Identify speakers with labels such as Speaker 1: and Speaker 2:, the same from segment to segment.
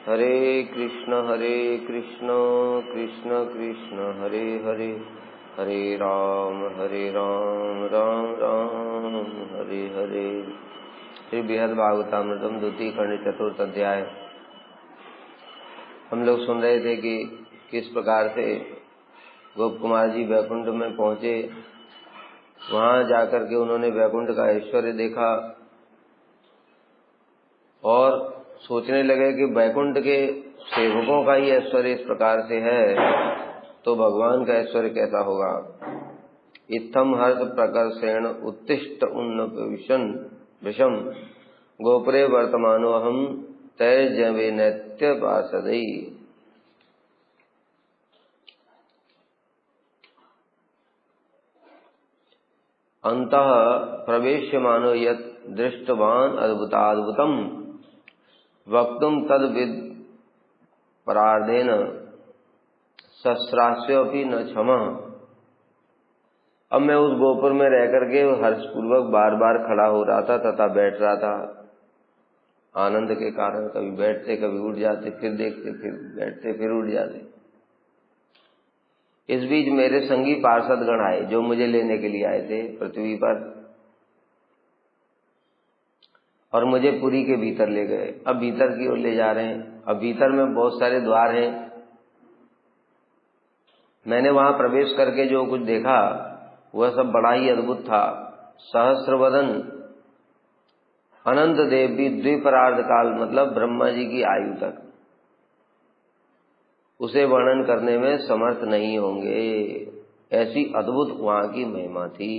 Speaker 1: हरे कृष्ण कृष्ण कृष्ण हरे हरे, हरे राम राम राम हरे हरे। श्री बृहद भागवतामृतम द्वितीय खंड चतुर्थ अध्याय। हम लोग सुन रहे थे कि किस प्रकार से गोप कुमार जी वैकुंठ में पहुंचे। वहां जाकर के उन्होंने वैकुंठ का ऐश्वर्य देखा और सोचने लगे कि वैकुंठ के सेवकों का ही ऐश्वर्य इस प्रकार से है तो भगवान का ऐश्वर्य कैसा होगा। इत्थम हर्ष प्रकर्षेण उत्तिष्ठ उन्नविशन वृषम गोपुरे वर्तमानो हम तैर्जवे नैत्य पार्षदै। अंतः प्रवेश्यमानो यत् दृष्टवान् अद्भुताद्भुतम् वक्तुम तद्विद परार्धेन सहस्रास्योपि न क्षमः। अब मैं उस गोपुर में रह करके हर्षपूर्वक बार बार खड़ा हो रहा था तथा बैठ रहा था। आनंद के कारण कभी बैठते कभी उठ जाते, फिर देखते फिर बैठते फिर उठ जाते। इस बीच मेरे संगी पार्षदगण आए जो मुझे लेने के लिए आए थे पृथ्वी पर, और मुझे पुरी के भीतर ले गए। अब भीतर की ओर ले जा रहे हैं। अब भीतर में बहुत सारे द्वार हैं। मैंने वहां प्रवेश करके जो कुछ देखा वह सब बड़ा ही अद्भुत था। सहस्रवदन अनंत देव भी द्विपरार्ध काल मतलब ब्रह्मा जी की आयु तक उसे वर्णन करने में समर्थ नहीं होंगे, ऐसी अद्भुत वहां की महिमा थी।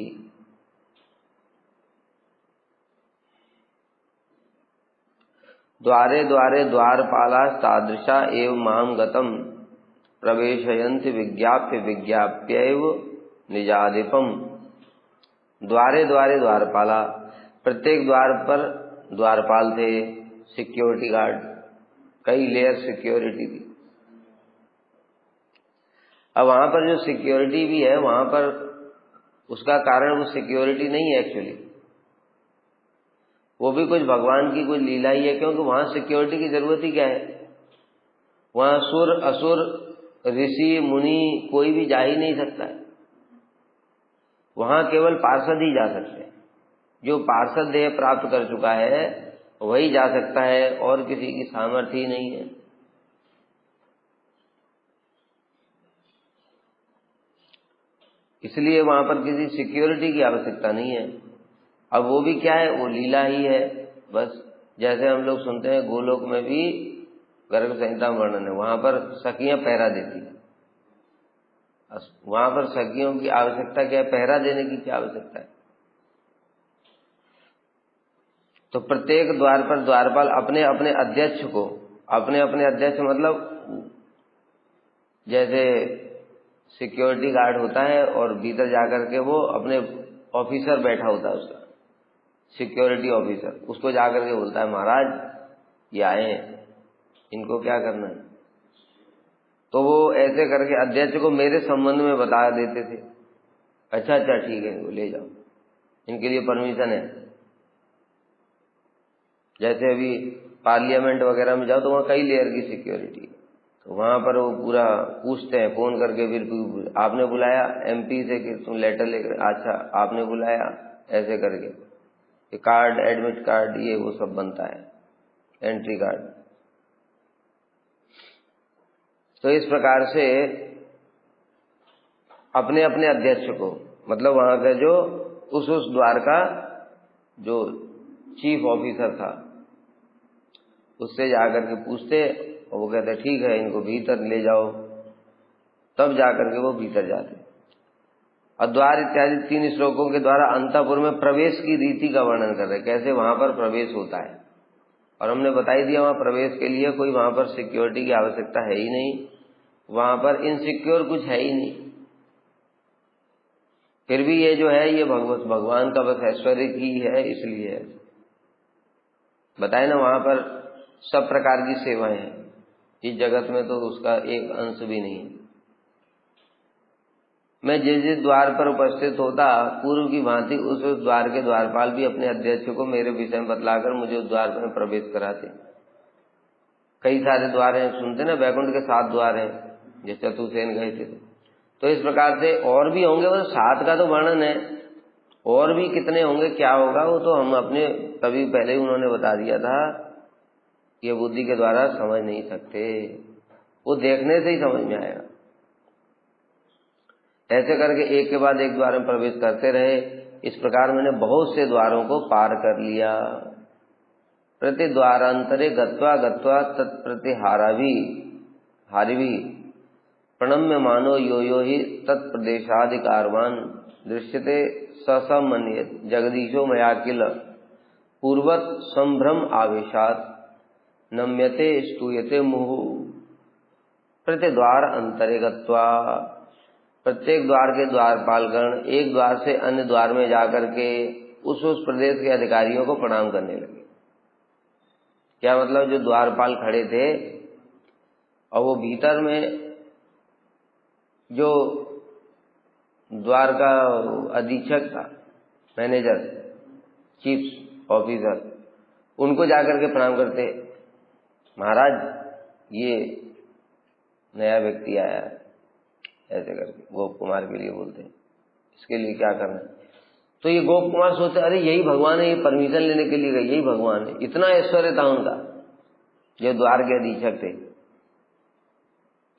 Speaker 1: द्वारे द्वारे द्वारपाला तादृशा एव माम गतम प्रवेशयन्ति विज्ञाप्य विज्ञाप्यैव निजाधिपम। द्वारे द्वारे द्वारपाला, प्रत्येक द्वार पर द्वारपाल थे, सिक्योरिटी गार्ड, कई लेयर सिक्योरिटी थी। अब वहां पर जो सिक्योरिटी भी है वहां पर उसका कारण वो सिक्योरिटी नहीं है एक्चुअली, वो भी कुछ भगवान की कुछ लीला ही है। क्योंकि वहां सिक्योरिटी की जरूरत ही क्या है, वहां सुर असुर ऋषि मुनि कोई भी जा ही नहीं सकता है। वहां केवल पार्षद ही जा सकते हैं। जो पार्षद देह प्राप्त कर चुका है वही जा सकता है, और किसी की सामर्थ्य ही नहीं है। इसलिए वहां पर किसी सिक्योरिटी की आवश्यकता नहीं है। अब वो भी क्या है, वो लीला ही है बस। जैसे हम लोग सुनते हैं गोलोक में भी गर्ग संहिता वर्णन है, वहां पर सखियां पहरा देती है। वहां पर सखियों की आवश्यकता क्या है, पहरा देने की क्या आवश्यकता है। तो प्रत्येक द्वार पर द्वारपाल अपने अपने अध्यक्ष को, अपने अपने अध्यक्ष मतलब जैसे सिक्योरिटी गार्ड होता है और भीतर जाकर के वो अपने ऑफिसर बैठा होता है, उसका सिक्योरिटी ऑफिसर, उसको जाकर के बोलता है महाराज ये आए हैं, इनको क्या करना है। तो वो ऐसे करके अध्यक्ष को मेरे संबंध में बता देते थे। अच्छा अच्छा ठीक है, इनको ले जाओ, इनके लिए परमिशन है। जैसे अभी पार्लियामेंट वगैरह में जाओ तो वहाँ कई लेयर की सिक्योरिटी, तो वहां पर वो पूरा पूछते हैं फोन करके, फिर आपने बुलाया एमपी से कि तुम लेटर लेकर, अच्छा आपने बुलाया, ऐसे करके ये कार्ड, एडमिट कार्ड, ये वो सब बनता है, एंट्री कार्ड। तो इस प्रकार से अपने अपने अध्यक्ष को, मतलब वहां का जो उस द्वार का जो चीफ ऑफिसर था उससे जाकर के पूछते, और वो कहते ठीक है इनको भीतर ले जाओ, तब जाकर के वो भीतर जाते। अद्वार इत्यादि 3 श्लोकों के द्वारा अंतःपुर में प्रवेश की रीति का वर्णन कर रहे, कैसे वहां पर प्रवेश होता है। और हमने बता ही दिया वहां प्रवेश के लिए कोई वहां पर सिक्योरिटी की आवश्यकता है ही नहीं, वहां पर इनसिक्योर कुछ है ही नहीं। फिर भी ये जो है ये भगवान का बस ऐश्वर्य की है, इसलिए बताए ना वहां पर सब प्रकार की सेवाएं हैं। इस जगत में तो उसका एक अंश भी नहीं है। मैं जिस जिस द्वार पर उपस्थित होता पूर्व की भांति उस द्वार के द्वारपाल भी अपने अध्यक्ष को मेरे विषय में बतलाकर मुझे उस द्वार में प्रवेश कराते। कई सारे द्वार हैं, सुनते ना वैकुंठ के 7 द्वार हैं, जो चतुर्सेन गए थे। तो इस प्रकार से और भी होंगे, वो 7 का तो वर्णन है, और भी कितने होंगे क्या होगा वो तो हम अपने कभी पहले ही उन्होंने बता दिया था, ये बुद्धि के द्वारा समझ नहीं सकते, वो देखने से ही समझ में आएगा। ऐसे करके एक के बाद एक द्वार में प्रवेश करते रहे। इस प्रकार मैंने बहुत से द्वारों को पार कर लिया। प्रतिद्वारांतरे गत्वा गत्वा तत्प्रतिहाराभि हारिभि प्रणम्य मानो यो यो ही तत्प्रदेशाधिकारवान दृश्यते स मन्येत जगदीशो मया किल पूर्वत संभ्रम आवेशात नम्यते स्तूयते मुहु। प्रतिद्वार अंतरे गत्वा, प्रत्येक द्वार के द्वारपालगण एक द्वार से अन्य द्वार में जाकर के उस प्रदेश के अधिकारियों को प्रणाम करने लगे। क्या मतलब, जो द्वारपाल खड़े थे और वो भीतर में जो द्वार का अधीक्षक था, मैनेजर, चीफ ऑफिसर, उनको जाकर के प्रणाम करते, महाराज ये नया व्यक्ति आया है, ऐसे करके गोप कुमार के लिए बोलते हैं, इसके लिए क्या करना है। तो ये गोप कुमार सोचते अरे यही भगवान है, ये परमिशन लेने के लिए गए, यही भगवान है। इतना ऐश्वर्य था उनका, जो द्वार के अधीक्षक थे।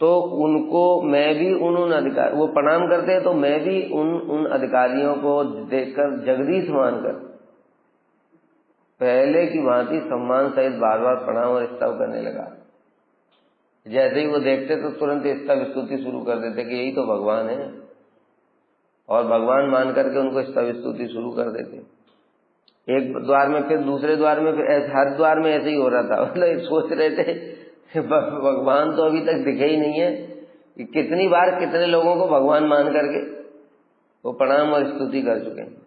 Speaker 1: तो उनको मैं भी उन अधिकारी, वो प्रणाम करते हैं तो मैं भी उन अधिकारियों को देखकर जगदीश मानकर पहले की भांति सम्मान सहित बार बार प्रणाम और स्तव करने लगा। जैसे ही वो देखते तो तुरंत स्तव स्तुति शुरू कर देते कि यही तो भगवान है, और भगवान मान करके उनको स्तव स्तुति शुरू कर देते। एक द्वार में, फिर दूसरे द्वार में, फिर हर द्वार में ऐसे ही हो रहा था। मतलब सोच रहे थे भगवान तो अभी तक दिखे ही नहीं है, कि कितनी बार कितने लोगों को भगवान मान करके वो प्रणाम और स्तुति कर चुके हैं।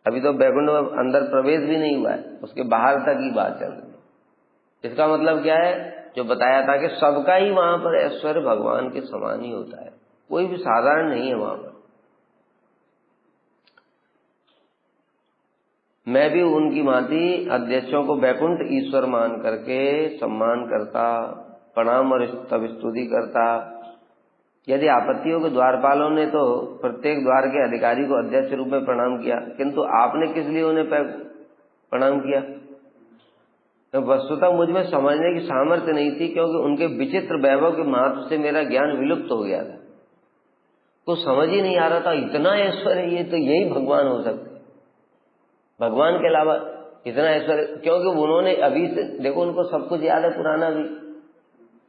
Speaker 1: अभी तो बैकुंठ में अंदर प्रवेश भी नहीं हुआ है, उसके बाहर तक ही बात चल रही है। इसका मतलब क्या है, जो बताया था कि सबका ही वहां पर ऐश्वर्य भगवान के समान ही होता है, कोई भी साधारण नहीं है वहां पर। मैं भी उनकी भांति अध्यक्षों को बैकुंठ ईश्वर मान करके सम्मान करता, प्रणाम और स्तव स्तुति करता। यदि आपत्ति हो कि द्वारपालों ने तो प्रत्येक द्वार के अधिकारी को अध्यक्ष रूप में प्रणाम किया, किंतु आपने किस लिए उन्हें प्रणाम किया? तो वस्तुतः मुझ में समझने की सामर्थ्य नहीं थी, क्योंकि उनके विचित्र वैभव के महत्व से मेरा ज्ञान विलुप्त हो गया था। कुछ समझ ही नहीं आ रहा था, इतना ऐश्वर्य, ये तो यही भगवान हो सकते, भगवान के अलावा इतना ऐश्वर्य। क्योंकि उन्होंने अभी से देखो, उनको सब कुछ याद है पुराना भी,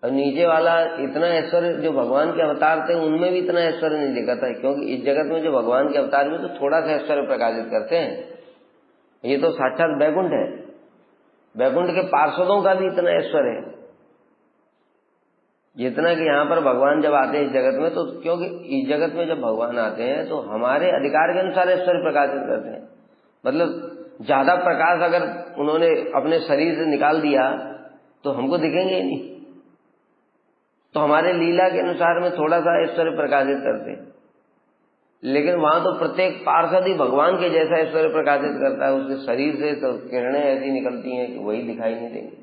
Speaker 1: और नीचे वाला इतना ऐश्वर्य जो भगवान के अवतार थे उनमें भी इतना ऐश्वर्य नहीं देखा था। क्योंकि इस जगत में जो भगवान के अवतार में तो थोड़ा सा ऐश्वर्य प्रकाशित करते हैं, ये तो साक्षात बैकुंठ है। बैकुंठ के पार्षदों का भी इतना ऐश्वर्य है, जितना कि यहाँ पर भगवान जब आते हैं इस जगत में, तो क्योंकि इस जगत में जब भगवान आते हैं तो हमारे अधिकार के अनुसार ऐश्वर्य प्रकाशित करते हैं। मतलब ज्यादा प्रकाश अगर उन्होंने अपने शरीर से निकाल दिया तो हमको दिखेंगे ही नहीं, तो हमारे लीला के अनुसार में थोड़ा सा ऐश्वर्य प्रकाशित करते हैं। लेकिन वहां तो प्रत्येक पार्षद ही भगवान के जैसा ऐश्वर्य प्रकाशित करता है, उसके शरीर से तो किरणें ऐसी निकलती हैं कि वही दिखाई नहीं देंगे।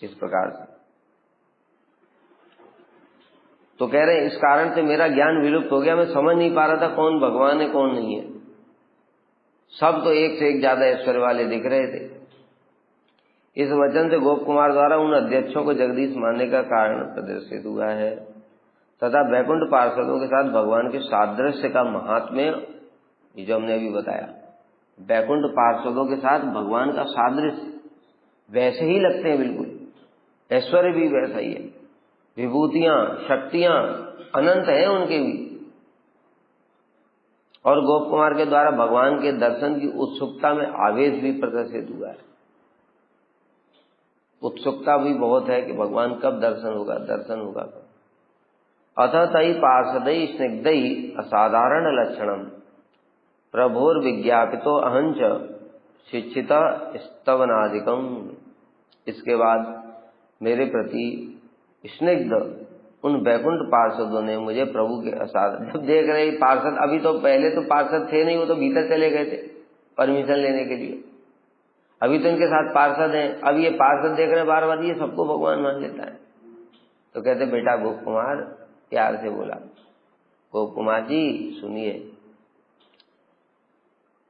Speaker 1: इस प्रकार से तो कह रहे हैं, इस कारण से मेरा ज्ञान विलुप्त हो गया, मैं समझ नहीं पा रहा था कौन भगवान है कौन नहीं है। सब तो एक से एक ज्यादा ऐश्वर्य वाले दिख रहे थे। इस वचन से गोप कुमार द्वारा उन अध्यक्षों को जगदीश मानने का कारण प्रदर्शित हुआ है, तथा वैकुंठ पार्षदों के साथ भगवान के सादृश्य का महात्म्य, ये जो हमने अभी बताया, वैकुंठ पार्षदों के साथ भगवान का सादृश्य, वैसे ही लगते हैं बिल्कुल, ऐश्वर्य भी वैसा ही है, विभूतियां शक्तियां अनंत हैं उनके भी। और गोप कुमार के द्वारा भगवान के दर्शन की उत्सुकता में आवेश भी प्रदर्शित हुआ है। उत्सुकता भी बहुत है कि भगवान कब दर्शन होगा, दर्शन होगा। अतः तई पार्षदई स्निग्धई असाधारण लक्षणम प्रभोर विज्ञापितो अहंच शिक्षिता स्तवनादिकम। इसके बाद मेरे प्रति स्निग्ध उन वैकुंठ पार्षदों ने मुझे प्रभु के असाधारण, जब देख रहे पार्षद, अभी तो पहले तो पार्षद थे नहीं, वो तो भीतर चले गए थे परमिशन लेने के लिए। अभी तो इनके साथ पार्षद हैं, अब ये पार्षद देख रहे हैं बार बार, ये सबको भगवान मान लेता है। तो कहते बेटा गोप कुमार, प्यार से बोला, गोप कुमार जी सुनिए,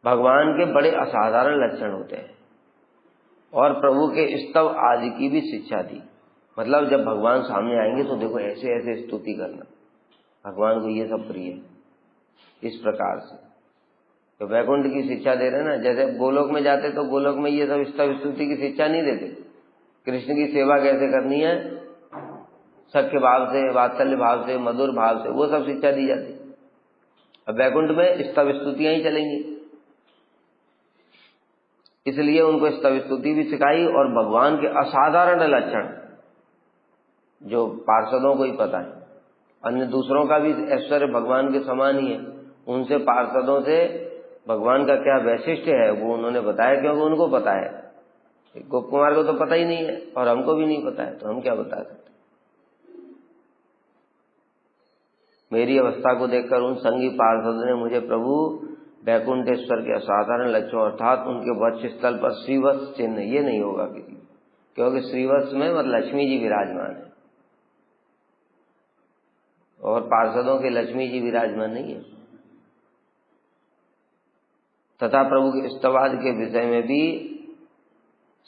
Speaker 1: भगवान के बड़े असाधारण लक्षण होते हैं और प्रभु के स्तव आदि की भी शिक्षा दी। मतलब जब भगवान सामने आएंगे तो देखो ऐसे ऐसे स्तुति करना, भगवान को ये सब प्रिय है, इस प्रकार से। तो वैकुंठ की शिक्षा दे रहे ना, जैसे गोलोक में जाते तो गोलोक में ये सब स्तव स्तुति की शिक्षा नहीं देते, कृष्ण की सेवा कैसे करनी है, सख्य भाव से, वात्सल्य भाव से, मधुर भाव से, वो सब शिक्षा दी जाती। अब वैकुंठ में स्तव स्तुतियां ही चलेंगी, इसलिए उनको स्तव स्तुति भी सिखाई और भगवान के असाधारण लक्षण जो पार्षदों को ही पता है, अन्य दूसरों का भी ऐश्वर्य भगवान के समान ही है, उनसे पार्षदों से भगवान का क्या वैशिष्ट्य है वो उन्होंने बताया, क्योंकि उनको पता है। गोप कुमार को तो पता ही नहीं है और हमको भी नहीं पता है, तो हम क्या बता सकते। मेरी अवस्था को देखकर उन संगी पार्षदों ने मुझे प्रभु वैकुंठेश्वर के असाधारण लक्षण अर्थात उनके वक्ष स्थल पर श्रीवत्स चिन्ह, ये नहीं होगा किसी, क्योंकि श्रीवत्स में मतलब लक्ष्मी जी विराजमान है और पार्षदों के लक्ष्मी जी विराजमान नहीं है। तथा प्रभु के स्तवाद के विषय में भी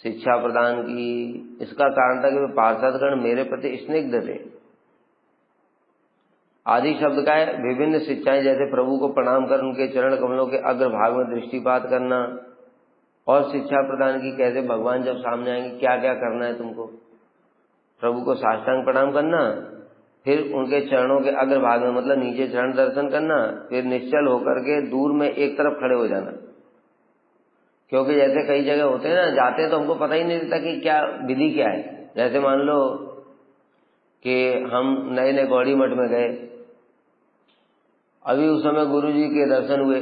Speaker 1: शिक्षा प्रदान की। इसका कारण था कि पार्षदगण मेरे प्रति स्निग्ध थे। आदि शब्द का है विभिन्न शिक्षाएं, जैसे प्रभु को प्रणाम कर उनके चरण कमलों के अग्रभाग में दृष्टिपात करना, और शिक्षा प्रदान की कैसे भगवान जब सामने आएंगे क्या क्या करना है तुमको, प्रभु को साष्टांग प्रणाम करना, फिर उनके चरणों के अग्रभाग में मतलब नीचे चरण दर्शन करना, फिर निश्चल होकर के दूर में एक तरफ खड़े हो जाना। क्योंकि जैसे कई जगह होते हैं ना, जाते हैं तो हमको पता ही नहीं रहता कि क्या विधि क्या है। जैसे मान लो कि हम नए नए गौड़ी मठ में गए, अभी उस समय गुरु जी के दर्शन हुए,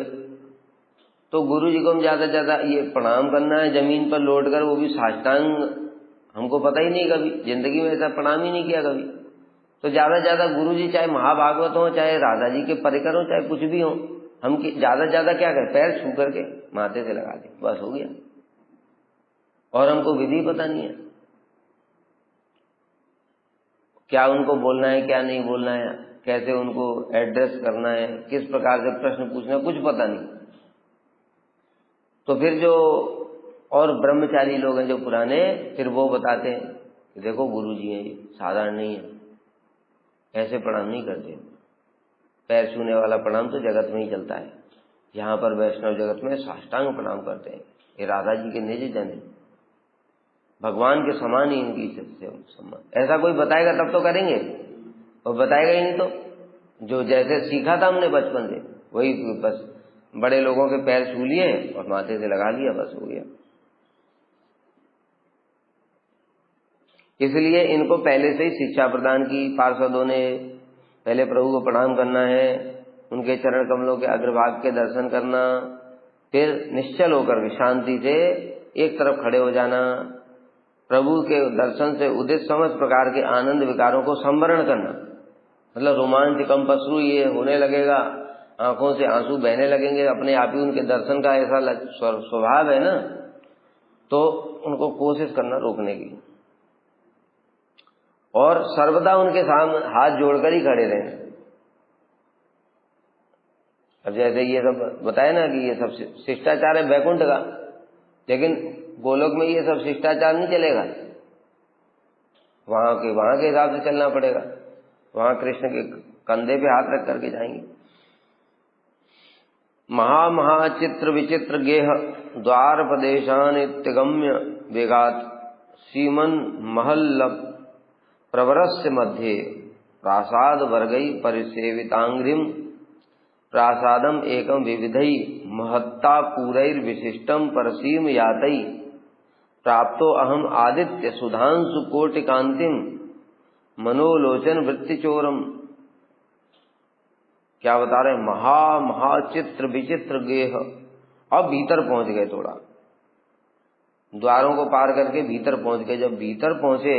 Speaker 1: तो गुरु जी को हम ज्यादा से ज्यादा ये प्रणाम करना है जमीन पर लौट कर, वो भी साष्टांग, हमको पता ही नहीं, कभी जिंदगी में ऐसा प्रणाम ही नहीं किया कभी। तो ज्यादा से ज्यादा गुरु जी चाहे महाभागवत हो, चाहे राधा जी के परिकर हो, चाहे कुछ भी हो, हम ज्यादा से ज्यादा क्या करें, पैर छू करके माथे से लगा दे, बस हो गया। और हमको विधि पता नहीं है, क्या उनको बोलना है क्या नहीं बोलना है, कैसे उनको एड्रेस करना है, किस प्रकार से प्रश्न पूछना है, कुछ पता नहीं। तो फिर जो और ब्रह्मचारी लोग हैं जो पुराने, फिर वो बताते हैं कि देखो गुरु जी हैं, ये साधारण नहीं है, ऐसे प्रणाम नहीं करते। पैर छूने वाला प्रणाम तो जगत में ही चलता है, यहाँ पर वैष्णव जगत में साष्टांग प्रणाम करते हैं। ये राधा जी के निज जन है, भगवान के समान ही इनकी सम्मान। ऐसा कोई बताएगा तब तो करेंगे, और बताएगा ही नहीं तो जो जैसे सीखा था हमने बचपन से वही, बस बड़े लोगों के पैर छू लिए और माथे से लगा लिया, बस हो गया। इसलिए इनको पहले से ही शिक्षा प्रदान की पार्षदों ने, पहले प्रभु को प्रणाम करना है, उनके चरण कमलों के अग्रभाग के दर्शन करना, फिर निश्चल होकर शांति से एक तरफ खड़े हो जाना, प्रभु के दर्शन से उदित समस्त प्रकार के आनंद विकारों को संवरण करना। मतलब रोमांच कंपश्रु ये होने लगेगा, आंखों से आंसू बहने लगेंगे अपने आप ही, उनके दर्शन का ऐसा स्वभाव है ना, तो उनको कोशिश करना रोकने की, और सर्वदा उनके सामने हाथ जोड़कर ही खड़े रहना। अब जैसे ये सब बताए ना कि ये सब शिष्टाचार है वैकुंठ का, लेकिन गोलोक में ये सब शिष्टाचार नहीं चलेगा, वहां के हिसाब से चलना पड़ेगा। वहां कृष्ण के कंधे पे हाथ रख करके जाएंगे। महाचित्र विचित्र गेह द्वार प्रदेशान इत्यगम्य वेगात सीमन महल प्रवरस्य मध्ये प्रासाद वर्गई परिसेवितांग्रिम प्रासादम एकम विविधई महत्ता पूरैर्विशिष्टम परसीम यातई प्राप्तो अहम आदित्य सुधांशु कोटिकांतिम मनोलोचन वृत्तिचोरम। क्या बता रहे, महाचित्र विचित्र गेह। अब भीतर पहुंच गए, थोड़ा द्वारों को पार करके भीतर पहुंच गए। जब भीतर पहुंचे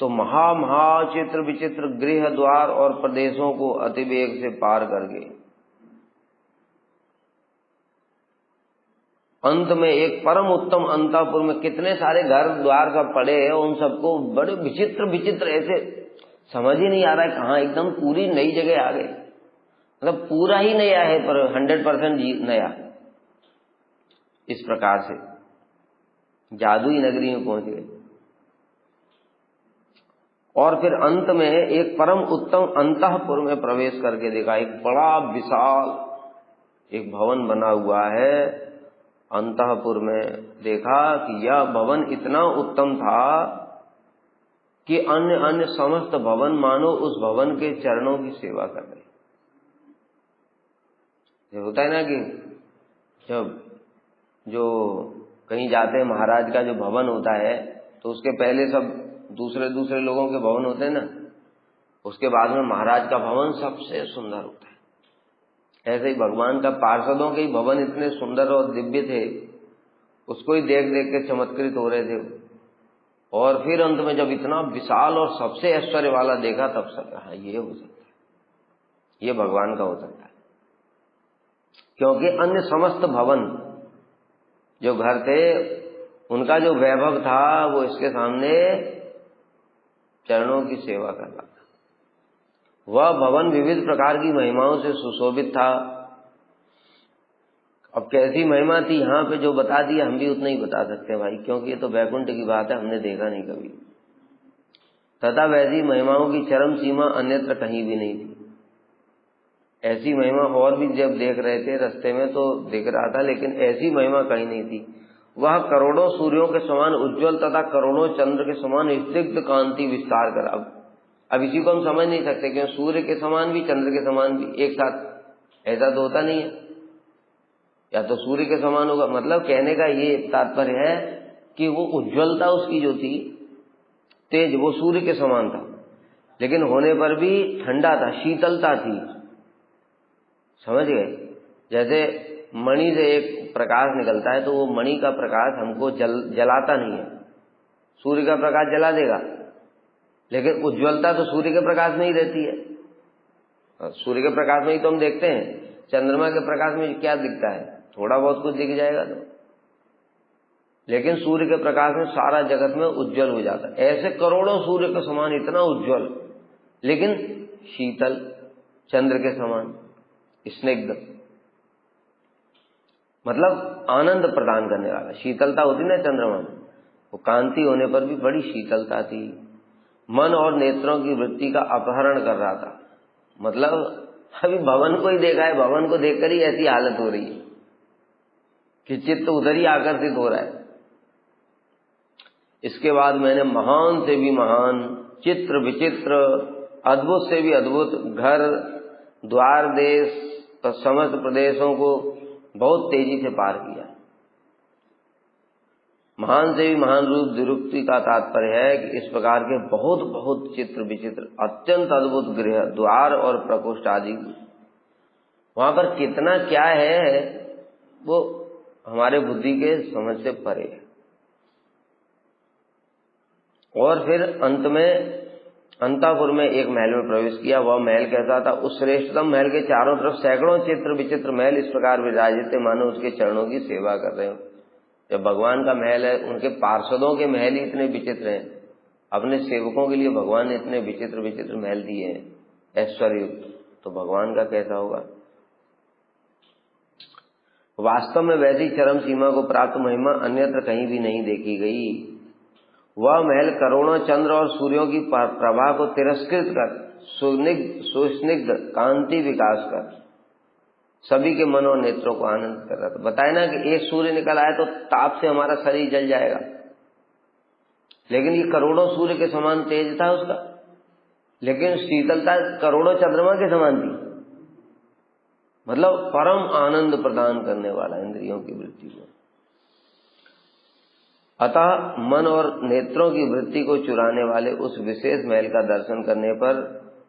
Speaker 1: तो महाचित्र विचित्र गृह द्वार और प्रदेशों को अतिवेग से पार कर गए। अंत में एक परम उत्तम अंतःपुर में कितने सारे घर द्वार सब पड़े हैं, उन सबको बड़े विचित्र विचित्र, ऐसे समझ ही नहीं आ रहा है कहाँ, एकदम पूरी नई जगह आ गए, मतलब पूरा ही नया है पर 100% नया। इस प्रकार से जादुई नगरी में पहुंच गए। और फिर अंत में एक परम उत्तम अंतःपुर में प्रवेश करके देखा, एक बड़ा विशाल एक भवन बना हुआ है। अंतःपुर में देखा कि यह भवन इतना उत्तम था कि अन्य अन्य समस्त भवन मानो उस भवन के चरणों की सेवा कर रहे। ये होता है ना कि जब जो कहीं जाते हैं, महाराज का जो भवन होता है तो उसके पहले सब दूसरे लोगों के भवन होते हैं ना, उसके बाद में महाराज का भवन सबसे सुंदर होता है। ऐसे ही भगवान का पार्षदों के ही भवन इतने सुंदर और दिव्य थे, उसको ही देख देख के चमत्कृत हो रहे थे। और फिर अंत में जब इतना विशाल और सबसे ऐश्वर्य वाला देखा, तब सब हाँ ये हो सकता है, ये भगवान का हो सकता है। क्योंकि अन्य समस्त भवन जो घर थे, उनका जो वैभव था वो इसके सामने चरणों की सेवा कर रहा था। वह भवन विविध प्रकार की महिमाओं से सुशोभित था। अब कैसी महिमा थी यहाँ पे जो बता दिया, हम भी उतना ही बता सकते हैं भाई, क्योंकि ये तो वैकुंठ की बात है, हमने देखा नहीं कभी। तथा वैसी महिमाओं की चरम सीमा अन्यत्र कहीं भी नहीं थी। ऐसी महिमा और भी जब देख रहे थे रास्ते में तो देख रहा था, लेकिन ऐसी महिमा कहीं नहीं थी। वह करोड़ों सूर्यों के समान उज्ज्वल तथा करोड़ों चंद्र के समान स्निग्ध कांति विस्तार कर। अब इसी को हम समझ नहीं सकते क्यों सूर्य के समान भी चंद्र के समान भी एक साथ, ऐसा तो होता नहीं है। या तो सूर्य के समान होगा, मतलब कहने का ये तात्पर्य है कि वो उज्ज्वलता उसकी जो थी तेज, वो सूर्य के समान था, लेकिन होने पर भी ठंडा था, शीतलता थी। समझ गए? जैसे मणि से एक प्रकाश निकलता है तो वो मणि का प्रकाश हमको जलाता नहीं है, सूर्य का प्रकाश जला देगा, लेकिन उज्ज्वलता तो सूर्य के प्रकाश में ही रहती है। सूर्य के प्रकाश में ही तो हम देखते हैं, चंद्रमा के प्रकाश में क्या दिखता है, थोड़ा बहुत कुछ दिख जाएगा तो, लेकिन सूर्य के प्रकाश में सारा जगत में उज्जवल हो जाता है। ऐसे करोड़ों सूर्य के समान इतना उज्जवल, लेकिन शीतल, चंद्र के समान स्निग्ध, मतलब आनंद प्रदान करने वाला। शीतलता होती ना चंद्रमा में, वो कांति होने पर भी बड़ी शीतलता थी। मन और नेत्रों की वृत्ति का अपहरण कर रहा था। मतलब अभी भवन को ही देखा है, भवन को देखकर ही ऐसी हालत हो रही है कि चित्त उधर ही आकर्षित हो रहा है। इसके बाद मैंने महान से भी महान, चित्र विचित्र, अद्भुत से भी अद्भुत घर द्वार देश और समस्त प्रदेशों को बहुत तेजी से पार किया। महान से भी महान रूप निरुक्ति का तात्पर्य है कि इस प्रकार के बहुत बहुत चित्र विचित्र अत्यंत अद्भुत गृह द्वार और प्रकोष्ठ आदि, वहां पर कितना क्या है वो हमारे बुद्धि के समझ से परे है। और फिर अंत में अंतापुर में एक महल में प्रवेश किया। वह महल कैसा था? उस श्रेष्ठतम महल के चारों तरफ सैकड़ों चित्र विचित्र महल इस प्रकार विराजित थे मानो उसके चरणों की सेवा कर रहे हो। जब भगवान का महल है, उनके पार्षदों के महल ही इतने विचित्र हैं, अपने सेवकों के लिए भगवान ने इतने विचित्र विचित्र महल दिए हैं ऐश्वर्य, तो भगवान का कैसा होगा? वास्तव में वैसी चरम सीमा को प्राप्त महिमा अन्यत्र कहीं भी नहीं देखी गई। वह महल करोड़ों चंद्र और सूर्यों की प्रभा को तिरस्कृत कर सुस्निग्ध कांति विकास कर सभी के मन और नेत्रों को आनंद कर रहा था। बताए ना कि एक सूर्य निकल आए तो ताप से हमारा शरीर जल जाएगा, लेकिन ये करोड़ों सूर्य के समान तेज था उसका, लेकिन शीतलता करोड़ों चंद्रमा के समान थी। मतलब परम आनंद प्रदान करने वाला इंद्रियों की वृत्ति को। अतः मन और नेत्रों की वृत्ति को चुराने वाले उस विशेष महल का दर्शन करने पर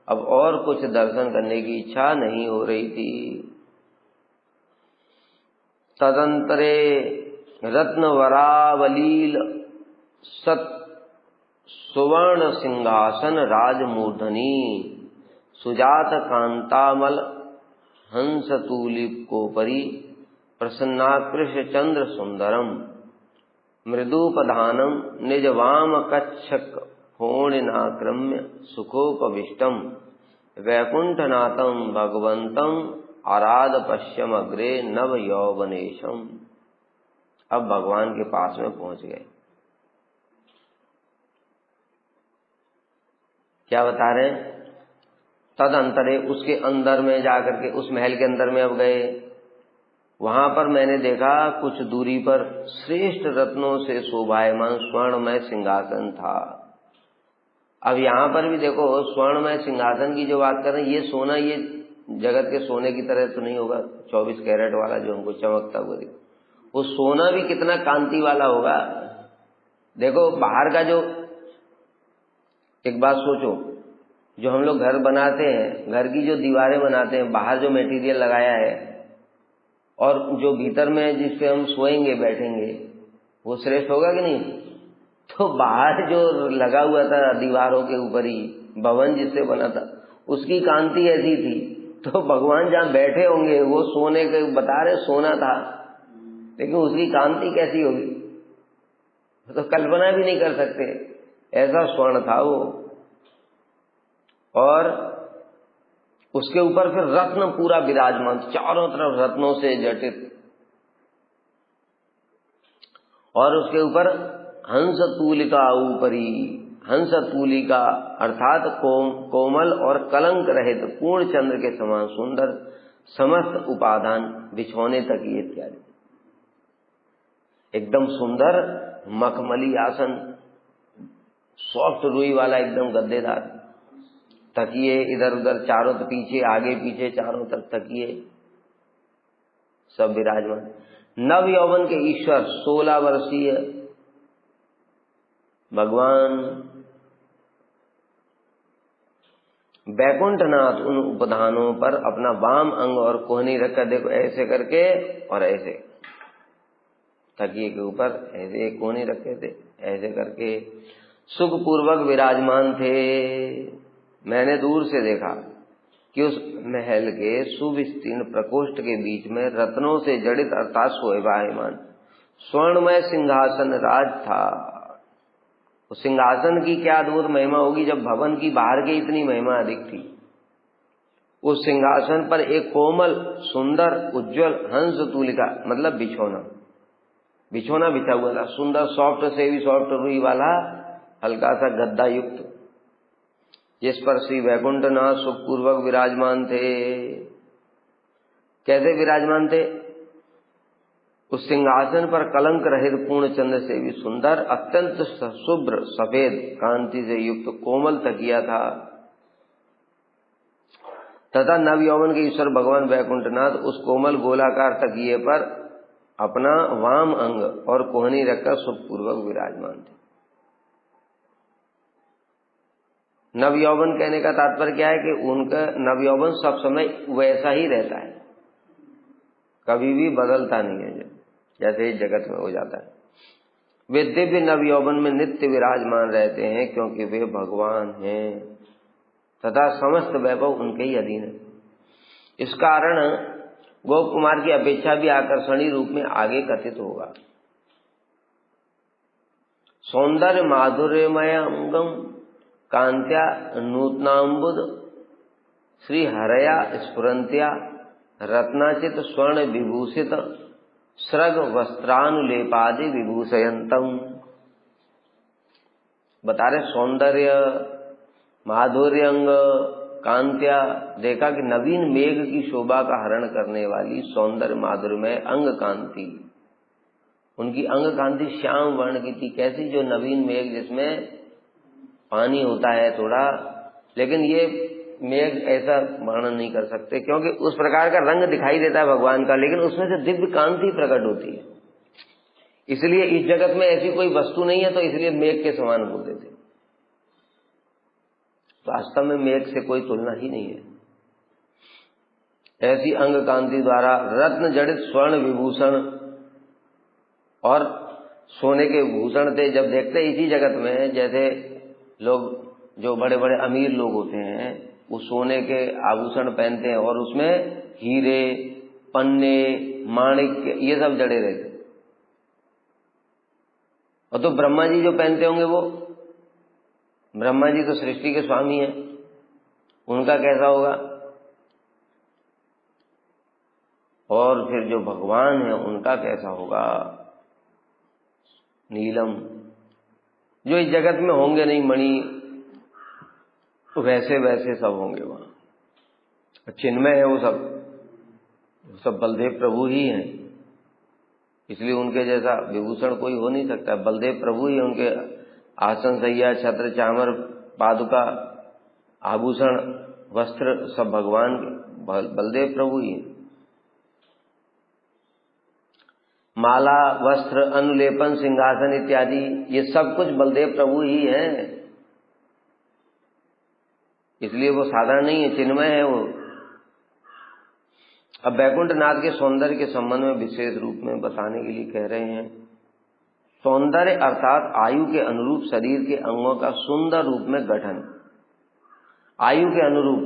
Speaker 1: अब और कुछ दर्शन करने की इच्छा नहीं हो रही थी। तदंतरे रत्नवरावलील सत सुवर्ण सिंहासन राजमूर्धनी सुजात कांतामल हंसतूलिप को परी प्रसन्नाकृष्य चंद्र सुंदरम मृदुपधानम निज वाम कच्छक फोणिनाक्रम्य सुखोपविष्टम वैकुंठनाथम भगवंतम आराध पश्चिम अग्रे नव यौवनेशम। अब भगवान के पास में पहुंच गए। क्या बता रहे हैं? तदंतरे उसके अंदर में जाकर के, उस महल के अंदर में अब गए। वहां पर मैंने देखा कुछ दूरी पर श्रेष्ठ रत्नों से शोभायमान स्वर्णमय सिंहासन था। अब यहाँ पर भी देखो, स्वर्णमय सिंहासन की जो बात कर रहे हैं, ये सोना, ये जगत के सोने की तरह तो नहीं होगा, 24 कैरेट वाला जो हमको चमकता हुआ दिखे। वो सोना भी कितना कांति वाला होगा। देखो बाहर का जो, एक बात सोचो, जो हम लोग घर बनाते हैं, घर की जो दीवारें बनाते हैं, बाहर जो मटेरियल लगाया है और जो भीतर में जिस पे हम सोएंगे बैठेंगे, वो श्रेष्ठ होगा कि नहीं? तो बाहर जो लगा हुआ था दीवारों के ऊपर ही, भवन जिससे बना था, उसकी कांति ऐसी थी। तो भगवान जहाँ बैठे होंगे वो सोने के, बता रहे सोना था, लेकिन उसकी कांति कैसी होगी तो कल्पना भी नहीं कर सकते, ऐसा स्वर्ण था वो। और उसके ऊपर फिर रत्न पूरा विराजमान, चारों तरफ रत्नों से जटित, और उसके ऊपर हंस तूलिका ऊपरी, हंस तूलिका अर्थात कोमल और कलंक रहित पूर्ण चंद्र के समान सुंदर समस्त उपादान, बिछौने तक ये इत्यादि, एकदम सुंदर मखमली आसन, सॉफ्ट रुई वाला एकदम गद्देदार, तकिए इधर उधर चारों, पीछे आगे पीछे चारों तरफ तकिए सब विराजमान। नव यौवन के ईश्वर 16 वर्षीय भगवान वैकुंठनाथ उन उपधानों पर अपना वाम अंग और कोहनी रखकर, देखो ऐसे करके और ऐसे तकिए के ऊपर ऐसे कोहनी रखे थे, ऐसे करके सुखपूर्वक विराजमान थे। मैंने दूर से देखा कि उस महल के सुविस्तीर्ण प्रकोष्ठ के बीच में रत्नों से जड़ित अर्थात शोभायमान स्वर्णमय सिंहासन राज था। उस सिंहासन की क्या अद्भुत महिमा होगी, जब भवन की बाहर की इतनी महिमा अधिक थी। उस सिंहासन पर एक कोमल सुंदर उज्जवल हंस तूलिका, मतलब बिछौना बिछा हुआ था, सुंदर सॉफ्ट से भी सॉफ्ट रुई वाला हल्का सा गद्दा युक्त, जिस पर श्री वैकुंठनाथ सुखपूर्वक विराजमान थे। कैसे विराजमान थे? उस सिंहासन पर कलंक रहित पूर्ण चंद्र से भी सुंदर, अत्यंत शुभ्र सफेद कांति से युक्त कोमल तकिया था, तथा नव यौवन के ईश्वर भगवान वैकुंठनाथ उस कोमल गोलाकार तकिए पर अपना वाम अंग और कोहनी रखकर सुखपूर्वक विराजमान थे। नव यौवन कहने का तात्पर्य क्या है कि उनका नव यौवन सब समय वैसा ही रहता है, कभी भी बदलता नहीं है, जैसे इस जगत में हो जाता है। वे दिव्य नव यौवन में नित्य विराजमान रहते हैं, क्योंकि वे भगवान हैं तथा समस्त वैभव उनके ही अधीन है। इस कारण गोप कुमार की अपेक्षा भी आकर्षणीय रूप में आगे कथित होगा। सौंदर्य माधुर्यमय अंगम कांत्या नूतनाम्बुद श्री हरया स्फुरंत्या रत्नाचित स्वर्ण विभूषित सृग वस्त्रानुलेपादि विभूषयंतम। बता रहे सौंदर्य माधुर्य अंग कांत्या, देखा कि नवीन मेघ की शोभा का हरण करने वाली सौंदर्य माधुर्यमय अंग कांति, उनकी अंग कांति श्याम वर्ण की थी। कैसी? जो नवीन मेघ जिसमें पानी होता है थोड़ा, लेकिन ये मेघ ऐसा वर्णन नहीं कर सकते, क्योंकि उस प्रकार का रंग दिखाई देता है भगवान का, लेकिन उसमें से दिव्य कांति प्रकट होती है। इसलिए इस जगत में ऐसी कोई वस्तु नहीं है, तो इसलिए मेघ के समान बोलते थे। वास्तव में मेघ से कोई तुलना ही नहीं है। ऐसी अंग कांति द्वारा रत्न जड़ित स्वर्ण विभूषण और सोने के भूषण थे। जब देखते इसी जगत में, जैसे लोग जो बड़े बड़े अमीर लोग होते हैं वो सोने के आभूषण पहनते हैं और उसमें हीरे पन्ने माणिक्य, ये सब जड़े रहते। और तो ब्रह्मा जी जो पहनते होंगे, वो ब्रह्मा जी तो सृष्टि के स्वामी हैं, उनका कैसा होगा? और फिर जो भगवान है उनका कैसा होगा? नीलम, जो इस जगत में होंगे नहीं मणि, वैसे वैसे सब होंगे वहां। चिन्मय है वो सब बलदेव प्रभु ही हैं, इसलिए उनके जैसा विभूषण कोई हो नहीं सकता। बलदेव प्रभु ही उनके आसन, सैया, छत्र, चामर, पादुका, आभूषण, वस्त्र सब भगवान बलदेव प्रभु ही हैं। माला, वस्त्र, अनुलेपन, सिंहासन इत्यादि ये सब कुछ बलदेव प्रभु ही हैं, इसलिए वो साधारण नहीं है, चिन्मय है वो। अब वैकुंठ नाथ के सौंदर्य के संबंध में विशेष रूप में बताने के लिए कह रहे हैं। सौंदर्य अर्थात आयु के अनुरूप शरीर के अंगों का सुंदर रूप में गठन। आयु के अनुरूप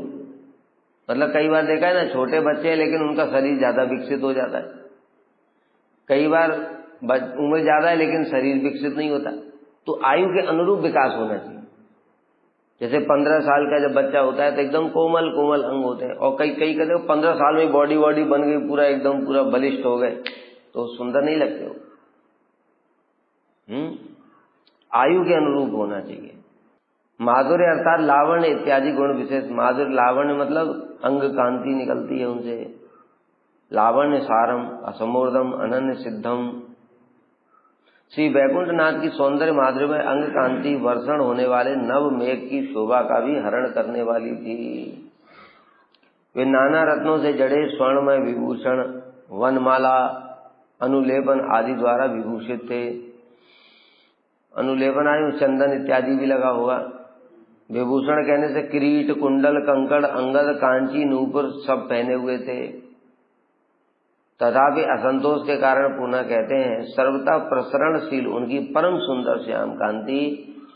Speaker 1: मतलब कई बार देखा है ना, छोटे बच्चे हैं लेकिन उनका शरीर ज्यादा विकसित हो जाता है। कई बार उम्र ज्यादा है लेकिन शरीर विकसित नहीं होता। तो आयु के अनुरूप विकास होना चाहिए। जैसे 15 साल का जब बच्चा होता है तो एकदम कोमल कोमल अंग होते हैं, और कई कहते हो 15 साल में बॉडी बन गई, पूरा एकदम पूरा बलिष्ठ हो गए, तो सुंदर नहीं लगते हो। आयु के अनुरूप होना चाहिए। माधुर्य अर्थात लावण्य इत्यादि गुण विशेष। माधुर्य, लावण्य मतलब अंग कांति निकलती है उनसे। लावण्य सारम, असमोर्धम, अनन्य सिद्धम। श्री वैकुंठ नाथ की सौंदर्य माधुर्य में अंग कांति वर्षण होने वाले नव मेघ की शोभा का भी हरण करने वाली थी। वे नाना रत्नों से जड़े स्वर्णमय विभूषण, वनमाला, अनुलेपन आदि द्वारा विभूषित थे। अनुलेपन आयु चंदन इत्यादि भी लगा होगा। विभूषण कहने से किरीट, कुंडल, कंकड़, अंगद, कांची, नूपुर सब पहने हुए थे। तथापि असंतोष के कारण पुनः कहते हैं, सर्वथा प्रसरणशील उनकी परम सुंदर श्याम कांति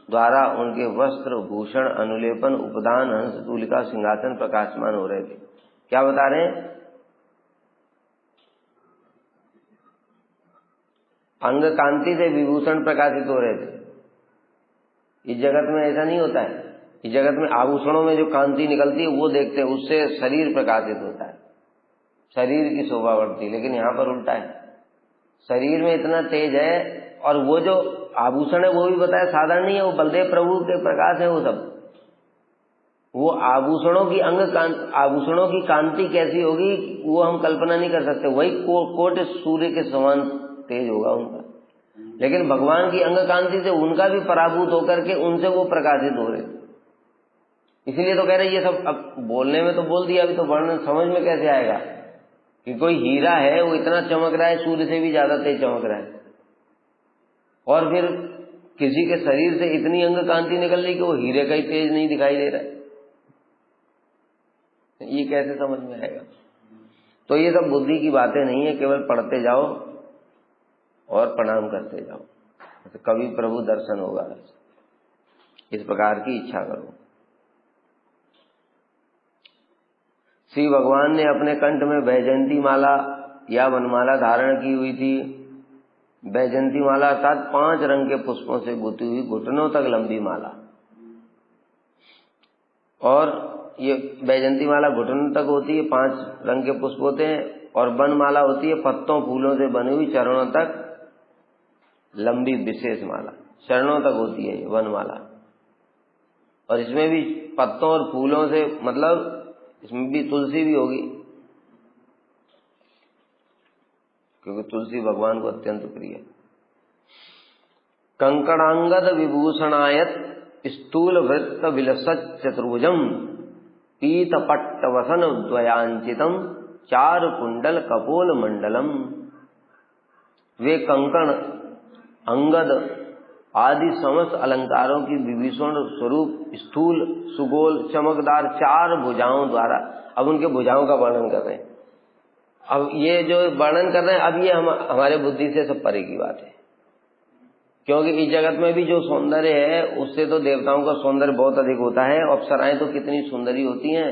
Speaker 1: द्वारा उनके वस्त्र, भूषण, अनुलेपन, उपदान, हंस, तूलिका, सिंहासन प्रकाशमान हो रहे थे। क्या बता रहे हैं? अंग कांति से विभूषण प्रकाशित हो रहे थे। इस जगत में ऐसा नहीं होता है। इस जगत में आभूषणों में जो कांति निकलती है वो देखते हैं, उससे शरीर प्रकाशित होता है, शरीर की शोभा बढ़ती है। लेकिन यहाँ पर उल्टा है, शरीर में इतना तेज है, और वो जो आभूषण है वो भी बताया साधारण नहीं है, वो बलदेव प्रभु के प्रकाश है। वो सब वो आभूषणों की आभूषणों की कांति कैसी होगी वो हम कल्पना नहीं कर सकते। वही कोट सूर्य के समान तेज होगा उनका। लेकिन भगवान की अंग कांति से उनका भी पराभूत होकर के उनसे वो प्रकाशित हो रहे। इसलिए तो कह रहे ये सब, अब बोलने में तो बोल दिया, अभी तो वर्णन समझ में कैसे आएगा कि कोई हीरा है वो इतना चमक रहा है, सूर्य से भी ज्यादा तेज चमक रहा है, और फिर किसी के शरीर से इतनी अंग कांति निकल रही कि वो हीरे का ही तेज नहीं दिखाई दे रहा है। ये कैसे समझ में आएगा? तो ये सब बुद्धि की बातें नहीं है, केवल पढ़ते जाओ और प्रणाम करते जाओ, तो कभी प्रभु दर्शन होगा। इस प्रकार की इच्छा करो। श्री भगवान ने अपने कंठ में वैजयंती माला या वनमाला धारण की हुई थी। वैजयंती माला अर्थात 5 रंग के पुष्पों से गुथी हुई घुटनों तक लंबी माला। और ये वैजयंती माला घुटनों तक होती है, 5 रंग के पुष्प होते हैं। और वनमाला होती है पत्तों फूलों से बनी हुई, चरणों तक लंबी विशेष माला, चरणों तक होती है वनमाला। और इसमें भी पत्तों और फूलों से मतलब इसमें भी तुलसी भी होगी, क्योंकि तुलसी भगवान को अत्यंत प्रिय है। कंकणांगद विभूषणायत स्थूल वृत्त विलसत चतुर्भुजम पीत पट्ट वसन द्वयांचितम चार कुंडल कपोल मंडलम। वे कंकण, अंगद आदि समस्त अलंकारों की विभीषण स्वरूप स्थूल, सुगोल, चमकदार 4 भुजाओं द्वारा, अब उनके भुजाओं का वर्णन कर रहे हैं। अब ये जो वर्णन कर रहे हैं, अब ये हमारे बुद्धि से सब परे की बात है, क्योंकि इस जगत में भी जो सौंदर्य है उससे तो देवताओं का सौंदर्य बहुत अधिक होता है। अप्सराएं तो कितनी सुंदरी होती हैं,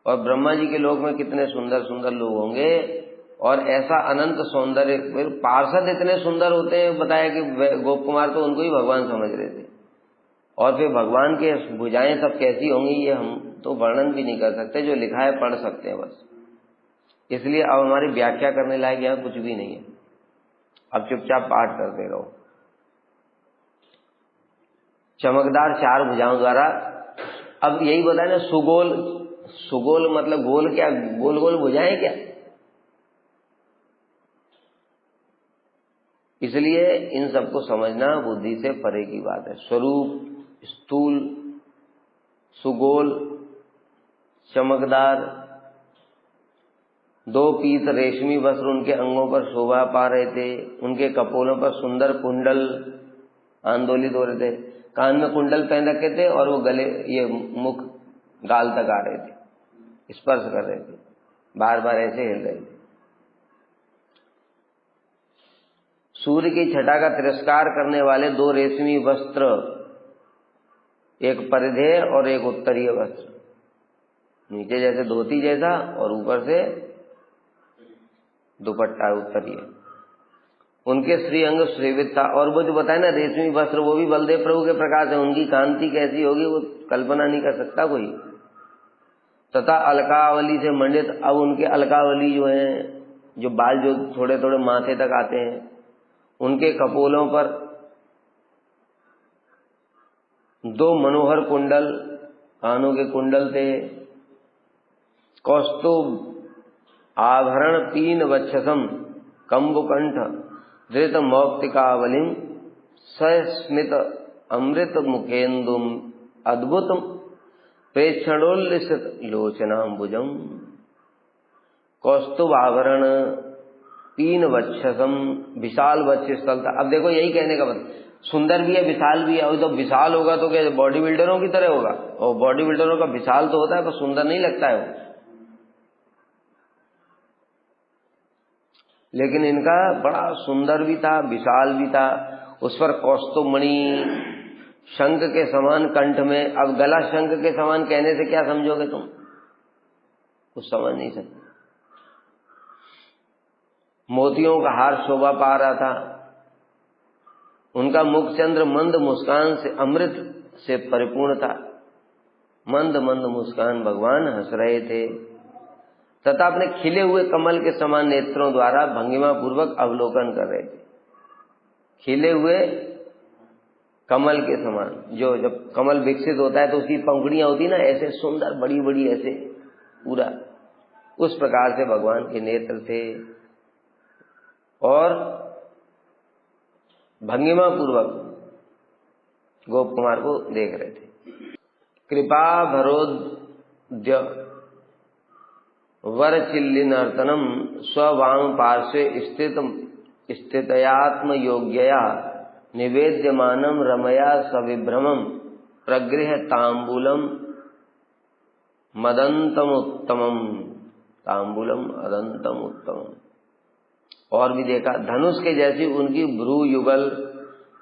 Speaker 1: और ब्रह्मा जी के लोक में कितने सुंदर सुंदर लोग होंगे, और ऐसा अनंत सौंदर्य, पार्षद इतने सुंदर होते हैं, बताया कि गोप कुमार तो उनको ही भगवान समझ रहे थे। और फिर भगवान के भुजाएं सब कैसी होंगी ये हम तो वर्णन भी नहीं कर सकते, जो लिखा है पढ़ सकते हैं बस। इसलिए अब हमारी व्याख्या करने लायक यहाँ कुछ भी नहीं है, अब चुपचाप पाठ करते रहो। चमकदार 4 भुजाओं द्वारा, अब यही बताया ना, सुगोल, सुगोल मतलब गोल, क्या गोल गोल भुजाएं क्या? इसलिए इन सबको समझना बुद्धि से परे की बात है। स्वरूप, स्थूल, सुगोल, चमकदार, 2 पीत रेशमी वस्त्र उनके अंगों पर शोभा पा रहे थे, उनके कपोलों पर सुंदर कुंडल आंदोलित हो रहे थे, कान में कुंडल पहन रखे थे और वो गले, ये मुख गाल तक आ रहे थे, स्पर्श कर रहे थे, बार बार ऐसे हिल रहे थे। सूर्य की छटा का तिरस्कार करने वाले 2 रेशमी वस्त्र, एक परिधेय और एक उत्तरीय वस्त्र, नीचे जैसे धोती जैसा और ऊपर से दुपट्टा उत्तरीय। उनके श्री अंग श्रीवित था, और वो जो बताए ना रेशमी वस्त्र, वो भी बलदेव प्रभु के प्रकाश है, उनकी कांति कैसी होगी वो कल्पना नहीं कर सकता कोई। तथा अलकावली से मंडित, अब उनके अलकावली जो है, जो बाल जो थोड़े थोड़े माथे तक आते हैं, उनके कपोलों पर 2 मनोहर कुंडल, कानों के कुंडल थे। कौस्तुभ आभरण 3 वक्षसम कंबुकंठ धृत मौक्तिकावलिम सस्मित अमृत मुखेन्दुम अद्भुतम प्रेक्षणोल्लिसित लोचनाम्बुजम। कौस्तुभ आभरण 3 वक्षसम, विशाल वक्ष स्थल था। अब देखो यही कहने का मतलब, सुंदर भी है विशाल भी है। और तो विशाल होगा तो क्या बॉडी बिल्डरों की तरह होगा? और बॉडी बिल्डरों का विशाल तो होता है पर सुंदर नहीं लगता है वो। लेकिन इनका बड़ा सुंदर भी था, विशाल भी था। उस पर कौस्तुभमणि शंख के समान कंठ में, अब गला शंख के समान कहने से क्या समझोगे तुम? कुछ समझ नहीं सकते। मोतियों का हार शोभा पा रहा था। उनका मुख चंद्र मंद मुस्कान से, अमृत से परिपूर्ण था। मंद मंद मुस्कान, भगवान हंस रहे थे तथा अपने खिले हुए कमल के समान नेत्रों द्वारा भंगिमा पूर्वक अवलोकन कर रहे थे। खिले हुए कमल के समान, जो जब कमल विकसित होता है तो उसकी पंखुड़ियां होती ना ऐसे सुंदर बड़ी बड़ी, ऐसे पूरा उस प्रकार से भगवान के नेत्र थे और भंगिमा पूर्वक गोप कुमार को देख रहे थे। कृपा भरोद्य वरचिल्ली नर्तनम स्ववाम पार्श्वे स्थितयात्म योग्यया निवेद्यमानम रमया सविभ्रमम प्रगृह तांबूलम मदंतम उत्तमम, तांबूलम अदंतम उत्तमम। और भी देखा, धनुष के जैसी उनकी भ्रू युगल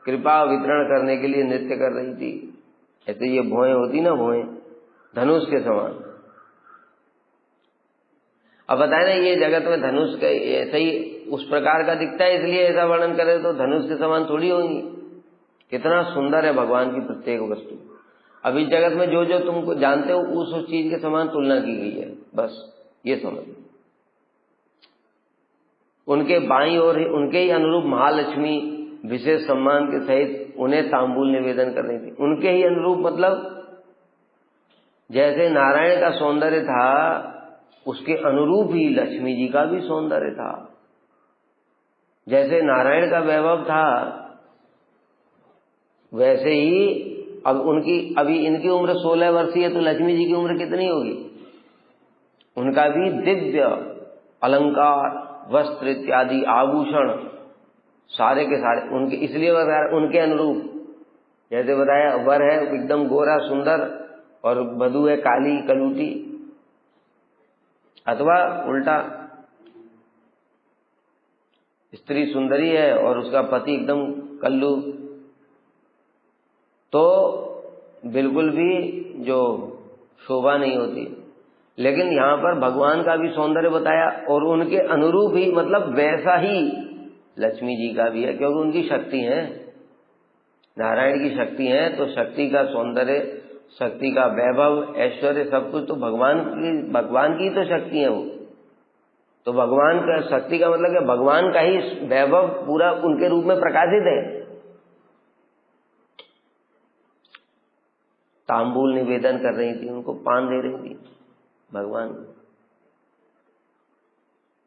Speaker 1: कृपा वितरण करने के लिए नृत्य कर रही थी। ऐसे ये भौएं होती ना, भौएं धनुष के समान। अब बताए ना, ये जगत में धनुष का ऐसा ही उस प्रकार का दिखता है, इसलिए ऐसा वर्णन करे तो धनुष के समान थोड़ी होंगी। कितना सुंदर है भगवान की प्रत्येक वस्तु। अब इस जगत में जो जो तुम जानते हो उस चीज के समान तुलना की गई है, बस ये समझ। उनके बाईं ओर उनके ही अनुरूप महालक्ष्मी विशेष सम्मान के सहित उन्हें तांबूल निवेदन कर रही थी। उनके ही अनुरूप मतलब जैसे नारायण का सौंदर्य था उसके अनुरूप ही लक्ष्मी जी का भी सौंदर्य था। जैसे नारायण का वैभव था वैसे ही अब अभी इनकी उम्र 16 वर्षीय है तो लक्ष्मी जी की उम्र कितनी होगी? उनका भी दिव्य अलंकार, वस्त्र इत्यादि आभूषण सारे के सारे उनके, इसलिए उनके अनुरूप। जैसे बताया वर है एकदम गोरा सुंदर और वधू है काली कलूटी, अथवा उल्टा स्त्री सुंदरी है और उसका पति एकदम कल्लू, तो बिल्कुल भी जो शोभा नहीं होती। लेकिन यहाँ पर भगवान का भी सौंदर्य बताया और उनके अनुरूप ही, मतलब वैसा ही लक्ष्मी जी का भी है, क्योंकि उनकी शक्ति है, नारायण की शक्ति है, तो शक्ति का सौंदर्य, शक्ति का वैभव, ऐश्वर्य, सब कुछ तो भगवान की तो शक्ति है वो। तो भगवान का शक्ति का मतलब है भगवान का ही वैभव पूरा उनके रूप में प्रकाशित है। तांबूल निवेदन कर रही थी, उनको पान दे रही थी भगवान,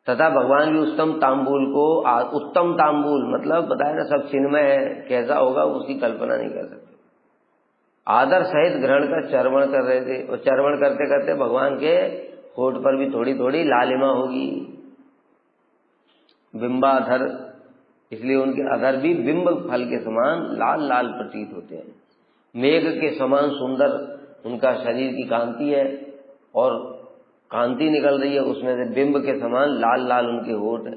Speaker 1: तथा भगवान भी उत्तम तांबूल को, उत्तम तांबूल मतलब बताया ना, सब चिन्मय है, कैसा होगा उसकी कल्पना नहीं कर सकते, आदर सहित ग्रहण का चर्वण कर रहे थे। और चर्वण करते करते भगवान के होठ पर भी थोड़ी थोड़ी लालिमा होगी, बिंबाधर, इसलिए उनके अधर भी बिंब फल के समान लाल लाल प्रतीत होते हैं। मेघ के समान सुंदर उनका शरीर की कांति है, और कांति निकल रही है उसमें से, बिंब के समान लाल लाल उनके होठ है।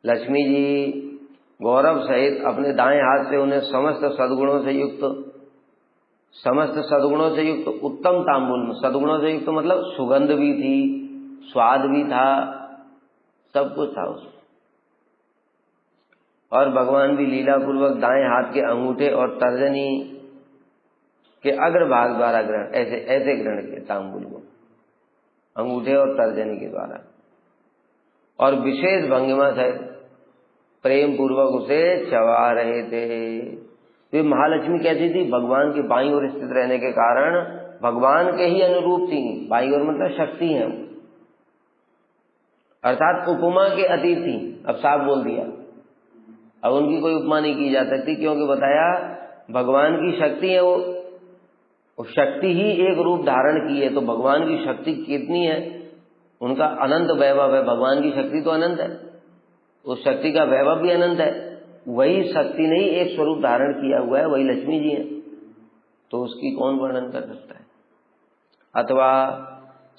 Speaker 1: लक्ष्मी जी गौरव सहित अपने दाएं हाथ से उन्हें समस्त सद्गुणों से युक्त उत्तम तांबूल, सद्गुणों से युक्त मतलब सुगंध भी थी, स्वाद भी था, सब कुछ था उसमें। और भगवान भी लीला पूर्वक दाएं हाथ के अंगूठे और तर्जनी के अग्रभाग द्वारा ग्रहण, ऐसे ग्रहण किए तांबूल को, अंगूठे और तर्जनी के द्वारा, और विशेष भंगिमा से प्रेम पूर्वक उसे चबा रहे थे। तो महालक्ष्मी कैसी थी? भगवान की बाईं ओर स्थित रहने के कारण भगवान के ही अनुरूप थी। बाईं ओर मतलब शक्ति है, अर्थात उपमा के अतीत थी। अब साफ बोल दिया, अब उनकी कोई उपमा नहीं की जा सकती, क्योंकि बताया भगवान की शक्ति है, वो शक्ति ही एक रूप धारण की है। तो भगवान की शक्ति कितनी है, उनका अनंत वैभव है। भगवान की शक्ति तो अनंत है, उस शक्ति का वैभव भी अनंत है। वही शक्ति ने ही एक स्वरूप धारण किया हुआ है, वही लक्ष्मी जी है, तो उसकी कौन वर्णन कर सकता है। अथवा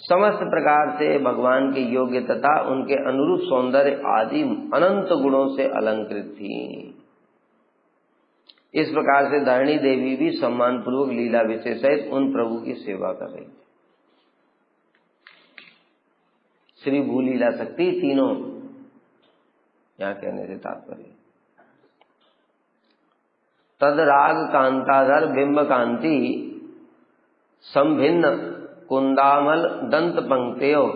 Speaker 1: समस्त प्रकार से भगवान के योग्य तथा उनके अनुरूप सौंदर्य आदि अनंत गुणों से अलंकृत थी। इस प्रकार से धरणी देवी भी सम्मान पूर्वक लीला विशेष सहित उन प्रभु की सेवा कर रही थी। श्री भूलीला शक्ति तीनों यहाँ कहने से तात्पर्य, तद राग कांताधर बिंब कांति संभिन्न कुंदामल दंत पंक्तियों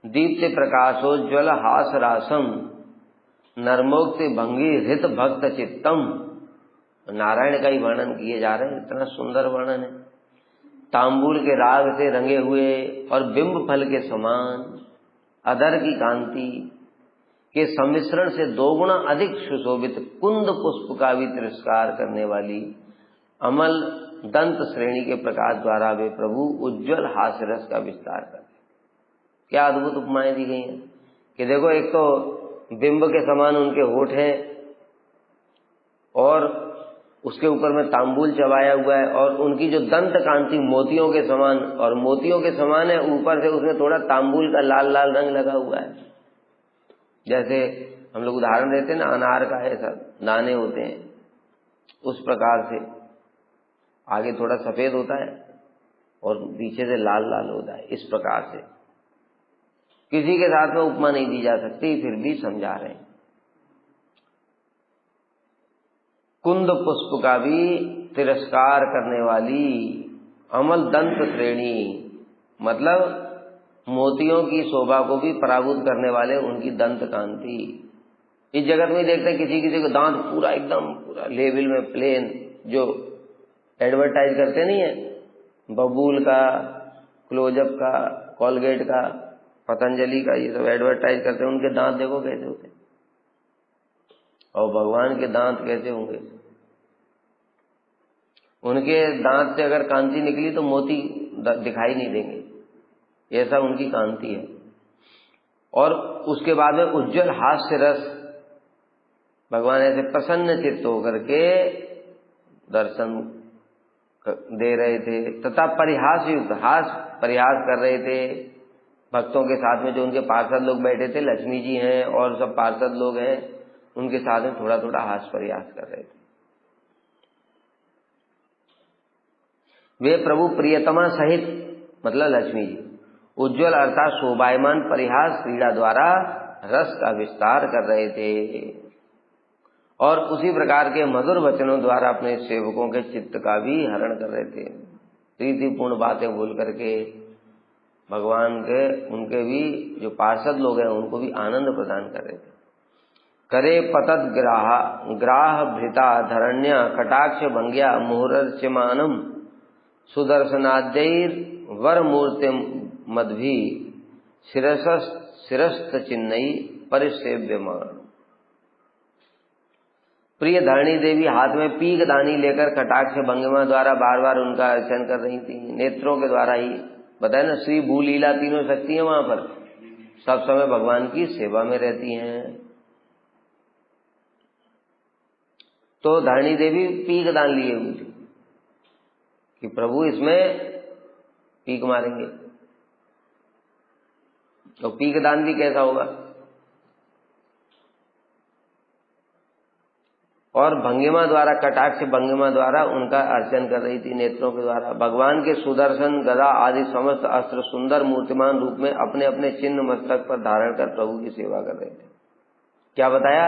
Speaker 1: दीप्ति प्रकाशोज्वल हास रासम नर्मोक्ति भंगी हृत भक्त चित्तम। नारायण का ही वर्णन किए जा रहे हैं, इतना सुंदर वर्णन है। तांबूल के राग से रंगे हुए और बिंब फल के समान अधर की कांति के सम्मिश्रण से दो गुना अधिक सुशोभित कुंद पुष्प का भी तिरस्कार करने वाली अमल दंत श्रेणी के प्रकाश द्वारा वे प्रभु उज्जवल हास्य रस का विस्तार करते। क्या अद्भुत उपमाएं दी गई हैं कि देखो, एक तो बिंब के समान उनके होठ हैं और उसके ऊपर में तांबूल चबाया हुआ है, और उनकी जो दंत कांति मोतियों के समान, और मोतियों के समान है, ऊपर से उसमें थोड़ा तांबूल का लाल लाल रंग लगा हुआ है। जैसे हम लोग उदाहरण देते हैं ना, अनार का ऐसा दाने होते हैं, उस प्रकार से आगे थोड़ा सफेद होता है और पीछे से लाल लाल होता है। इस प्रकार से किसी के साथ में उपमा नहीं दी जा सकती, फिर भी समझा रहे हैं। कुंद पुष्प का भी तिरस्कार करने वाली अमल दंत श्रेणी, मतलब मोतियों की शोभा को भी पराभूत करने वाले उनकी दंत कांति। इस जगत में देखते हैं किसी किसी को दांत पूरा एकदम पूरा लेवल में प्लेन, जो एडवर्टाइज करते नहीं है, बबूल का, क्लोजअप का, कॉलगेट का, पतंजलि का, ये सब एडवर्टाइज करते हैं। उनके दांत देखो कैसे होते हैं, और भगवान के दांत कैसे होंगे। उनके दांत से अगर कांति निकली तो मोती दिखाई नहीं देंगे, ऐसा उनकी कांति है। और उसके बाद में उज्जवल हास्य रस, भगवान ऐसे प्रसन्न चित्त होकर के दर्शन दे रहे थे, तथा परिहास युक्त परिहास कर रहे थे भक्तों के साथ में। जो उनके पार्षद लोग बैठे थे, लक्ष्मी जी हैं और सब पार्षद लोग हैं, उनके साथ में थोड़ा थोड़ा हास परिहास कर रहे थे। वे प्रभु प्रियतमा सहित मतलब लक्ष्मी जी उज्ज्वल अर्थात शोभायमान परिहास क्रीड़ा द्वारा रस का विस्तार कर रहे थे और उसी प्रकार के मधुर वचनों द्वारा अपने सेवकों के चित्त का भी हरण कर रहे थे। प्रीतिपूर्ण बातें बोल करके भगवान के उनके भी जो पार्षद लोग हैं उनको भी आनंद प्रदान कर रहे थे। करे पतद ग्राह भृता धरण्या कटाक्ष भंग्या मुहुर्चमानम सुदर्शनाद्यैर वर मूर्ति मद्भि शिरस्त चिन्नई परिसेव्यमान। प्रिय धरणी देवी हाथ में पीक दानी लेकर कटाक्ष भंगिमा द्वारा बार बार उनका अर्चन कर रही थी। नेत्रों के द्वारा ही बताया ना, श्री भू लीला तीनों शक्ति है वहां पर, सब समय भगवान की सेवा में रहती हैं। तो धरणी देवी पीक दान लिए हुई थी कि प्रभु इसमें पीक मारेंगे। तो पीक दान भी कैसा होगा? और भंगिमा द्वारा कटाक्ष भंगिमा द्वारा उनका अर्चन कर रही थी नेत्रों के द्वारा। भगवान के सुदर्शन गदा आदि समस्त अस्त्र सुंदर मूर्तिमान रूप में अपने अपने चिन्ह मस्तक पर धारण कर प्रभु की सेवा कर रहे थे। क्या बताया?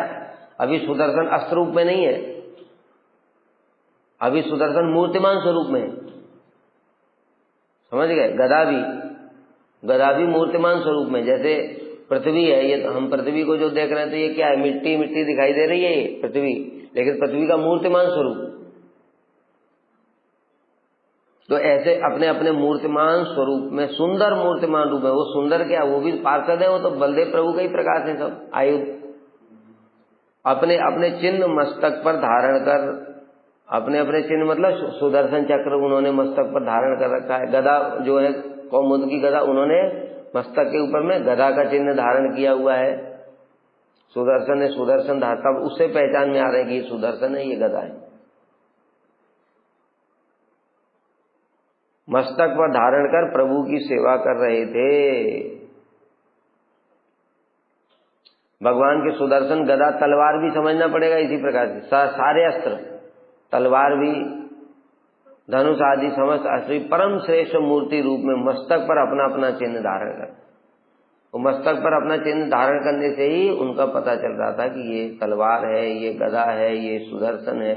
Speaker 1: अभी सुदर्शन अस्त्र रूप में नहीं है, अभी सुदर्शन मूर्तिमान स्वरूप में है। समझ गए? गदा भी मूर्तिमान स्वरूप में, जैसे पृथ्वी है, ये हम पृथ्वी को जो देख रहे थे ये क्या है? मिट्टी मिट्टी दिखाई दे रही है ये पृथ्वी, लेकिन पृथ्वी का मूर्तिमान स्वरूप। तो ऐसे अपने अपने मूर्तिमान स्वरूप में सुंदर मूर्तिमान रूप है। वो सुंदर क्या, वो भी पार्षद है, वो तो बलदेव प्रभु का ही प्रकाश है। सब आयुध अपने अपने चिन्ह मस्तक पर धारण कर, अपने अपने चिन्ह मतलब सुदर्शन चक्र उन्होंने मस्तक पर धारण कर रखा है। गदा जो है कौमुद की गदा, उन्होंने मस्तक के ऊपर में गदा का चिन्ह धारण किया हुआ है। सुदर्शन है, सुदर्शन धाता, उससे पहचान में आ रहा है कि ये सुदर्शन है, ये गदा है। मस्तक पर धारण कर प्रभु की सेवा कर रहे थे। भगवान के सुदर्शन गदा तलवार भी समझना पड़ेगा इसी प्रकार से। सारे अस्त्र, तलवार भी, धनुष आदि समस्त अस्त्र परम श्रेष्ठ मूर्ति रूप में मस्तक पर अपना अपना चिन्ह धारण कर, वो मस्तक पर अपना चिन्ह धारण करने से ही उनका पता चल रहा था कि ये तलवार है, ये गदा है, ये सुदर्शन है।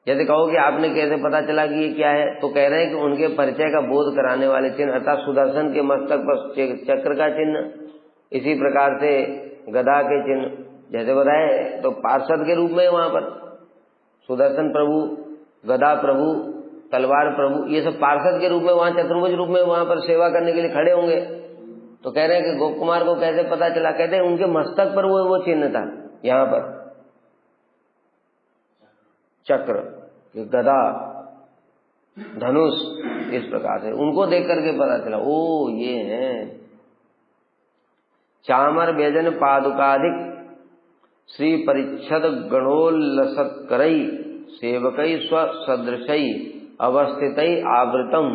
Speaker 1: यदि कहो कि आपने कैसे पता चला कि ये क्या है, तो कह रहे हैं कि उनके परिचय का बोध कराने वाले चिन्ह अर्थात सुदर्शन के मस्तक पर चक्र का चिन्ह, इसी प्रकार से गदा के चिन्ह जैसे बताए, तो पार्षद के रूप में वहां पर सुदर्शन प्रभु, गदा प्रभु, तलवार प्रभु, ये सब पार्षद के रूप में वहां चतुर्भुज रूप में वहां पर सेवा करने के लिए खड़े होंगे। तो कह रहे हैं कि गोप कुमार को कैसे पता चला? कहते हैं उनके मस्तक पर वो चिन्ह था, यहां पर चक्र, गदा, धनुष, इस प्रकार से उनको देख करके पता चला, ओ ये हैं। चामर व्यजन पादुकाधिक श्री परिच्छद गणोल्लसत्करई सेवकई स्वसदृशई अवस्थितई आवृतम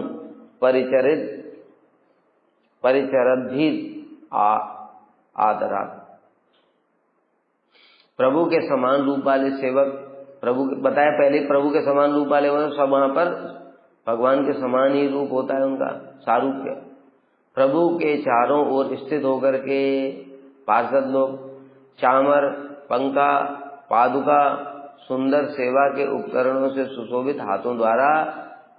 Speaker 1: परिचरद्भि आदरा। प्रभु के समान रूप वाले सेवक, प्रभु बताया पहले, प्रभु के समान रूप वाले मतलब सब वहां पर भगवान के समान ही रूप होता है उनका सारूप्य। प्रभु के चारों ओर स्थित होकर के पार्षद लोग चामर, पंखा, पादुका, सुंदर सेवा के उपकरणों से सुशोभित हाथों द्वारा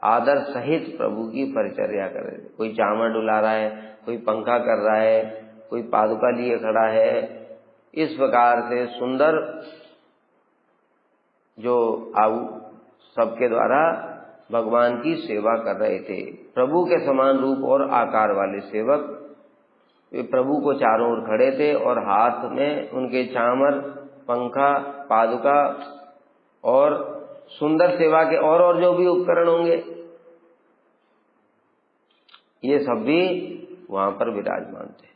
Speaker 1: आदर सहित प्रभु की परिचर्या कर रहे। कोई चामर डुला रहा है, कोई पंखा कर रहा है, कोई पादुका लिए खड़ा है। इस प्रकार से सुंदर जो सबके द्वारा भगवान की सेवा कर रहे थे। प्रभु के समान रूप और आकार वाले सेवक वे प्रभु को चारों ओर खड़े थे और हाथ में उनके चामर, पंखा, पादुका और सुंदर सेवा के और जो भी उपकरण होंगे, ये सब भी वहां पर विराजमान थे।